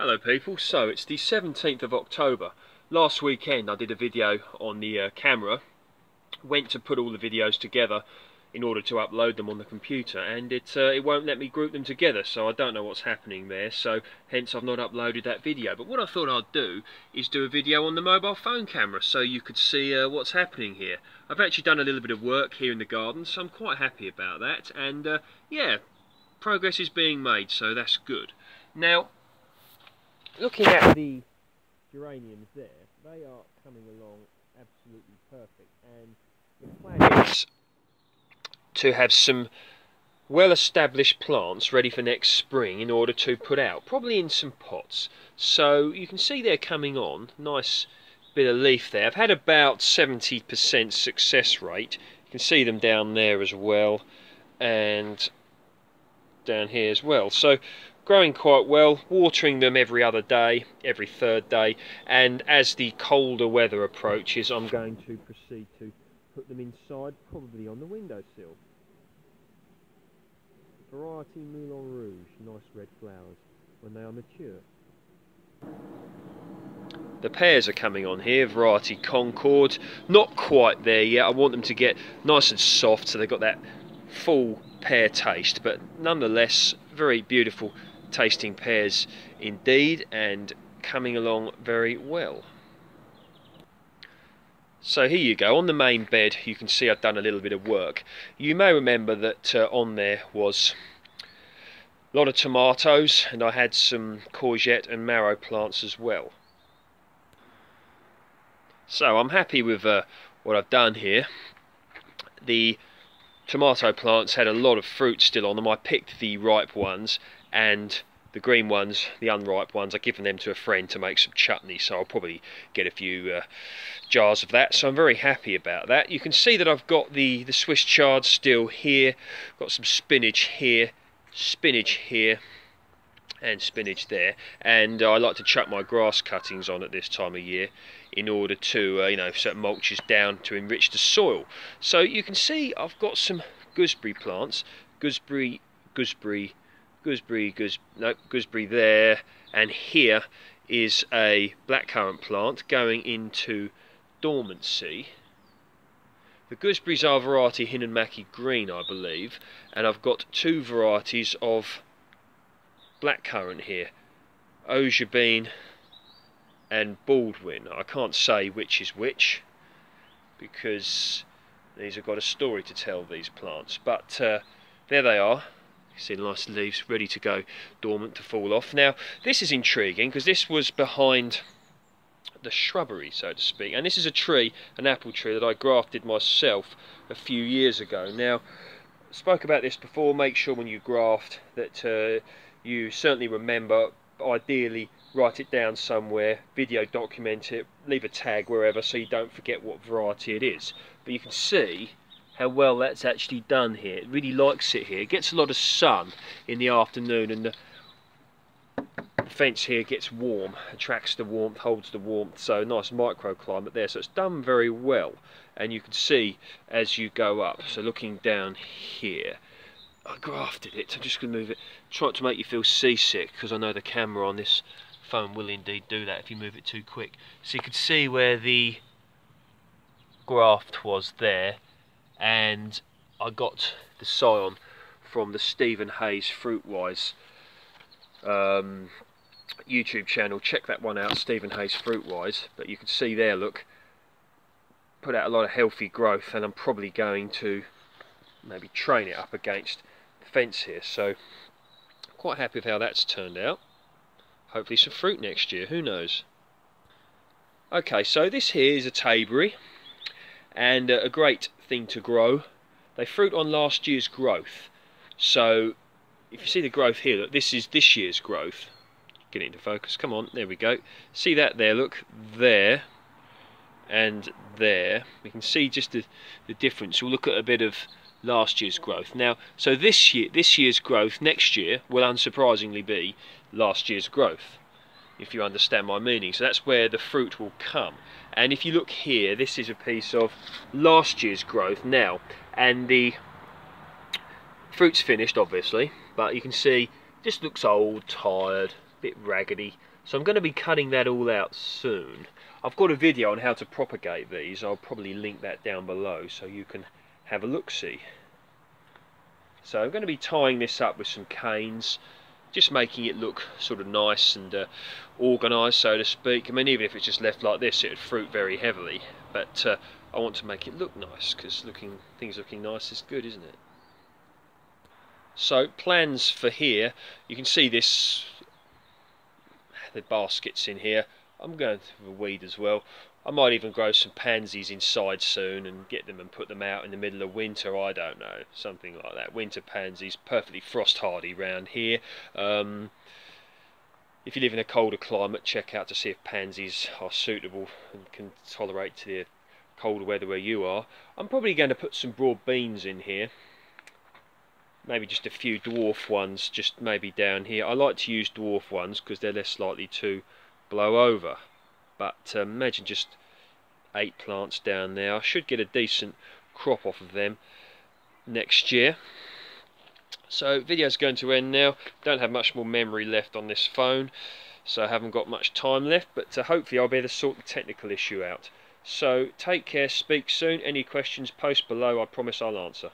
Hello people, so it's the 17th of October. Last weekend I did a video on the camera, went to put all the videos together in order to upload them on the computer, and it won't let me group them together, so I don't know what's happening there, so hence I've not uploaded that video. But what I thought I'd do is do a video on the mobile phone camera so you could see what's happening here. I've actually done a little bit of work here in the garden, so I'm quite happy about that, and yeah, progress is being made, so that's good. Now, looking at the geraniums there, they are coming along absolutely perfect, and the plan is to have some well-established plants ready for next spring in order to put out, probably in some pots. So you can see they're coming on, nice bit of leaf there. I've had about 70% success rate. You can see them down there as well, and down here as well. So growing quite well, watering them every other day, every third day, and as the colder weather approaches I'm going to proceed to put them inside, probably on the windowsill. Variety Moulin Rouge, nice red flowers when they are mature. The pears are coming on here, variety Concorde, not quite there yet. I want them to get nice and soft so they've got that full pear taste, but nonetheless very beautiful tasting pears indeed, and coming along very well. So here you go, on the main bed you can see I've done a little bit of work. You may remember that on there was a lot of tomatoes, and I had some courgette and marrow plants as well. So I'm happy with what I've done here. The tomato plants had a lot of fruit still on them. I picked the ripe ones, and the green ones, the unripe ones, I've given them to a friend to make some chutney, so I'll probably get a few jars of that, so I'm very happy about that. You can see that I've got the Swiss chard still here, got some spinach here, and spinach there, and I like to chuck my grass cuttings on at this time of year in order to, you know, so it mulches down to enrich the soil. So you can see I've got some gooseberry plants, gooseberry there, and here is a blackcurrant plant going into dormancy. The gooseberries are variety Hinnenmackie Green, I believe, and I've got two varieties of blackcurrant here, Ojibine and Baldwin. I can't say which is which because these have got a story to tell, these plants, but there they are. You see the nice leaves ready to go dormant, to fall off. Now this is intriguing because this was behind the shrubbery, so to speak, and this is a tree, an apple tree that I grafted myself a few years ago. Now, I spoke about this before, make sure when you graft that you certainly remember, ideally write it down somewhere, video document it, leave a tag wherever so you don't forget what variety it is. But you can see how well that's actually done here. It really likes it here. It gets a lot of sun in the afternoon, and the fence here gets warm, attracts the warmth, holds the warmth, so nice microclimate there. So it's done very well, and you can see as you go up. So looking down here, I grafted it. I'm just going to move it, try to make you feel seasick, because I know the camera on this phone will indeed do that if you move it too quick. So you can see where the graft was there, and I got the scion from the Stephen Hayes Fruitwise YouTube channel. Check that one out, Stephen Hayes Fruitwise. But you can see there, look, put out a lot of healthy growth, and I'm probably going to maybe train it up against the fence here. So quite happy with how that's turned out. Hopefully some fruit next year, who knows. Okay, so this here is a Tayberry, and a great thing to grow. They fruit on last year's growth, so if you see the growth here, look, this is this year's growth. Get it into focus, come on, there we go. See that there, look, there and there. We can see just the difference. We'll look at a bit of last year's growth. Now, so this year's growth next year will unsurprisingly be last year's growth, if you understand my meaning. So that's where the fruit will come. And if you look here, this is a piece of last year's growth now, and the fruit's finished obviously, but you can see this looks old, tired, bit raggedy. So I'm going to be cutting that all out soon. I've got a video on how to propagate these. I'll probably link that down below so you can have a look-see. So I'm going to be tying this up with some canes, just making it look sort of nice and organised, so to speak. I mean, even if it's just left like this, it would fruit very heavily. But I want to make it look nice, because things looking nice is good, isn't it? So plans for here, you can see this, the baskets in here. I'm going to weed as well. I might even grow some pansies inside soon and get them and put them out in the middle of winter. I don't know, something like that. Winter pansies, perfectly frost hardy round here. If you live in a colder climate, check out to see if pansies are suitable and can tolerate to the colder weather where you are. I'm probably going to put some broad beans in here. Maybe just a few dwarf ones, just maybe down here. I like to use dwarf ones because they're less likely to blow over. But imagine just 8 plants down there. I should get a decent crop off of them next year. So video's going to end now. Don't have much more memory left on this phone, so I haven't got much time left, but hopefully I'll be able to sort the technical issue out. So take care, speak soon. Any questions, post below. I promise I'll answer.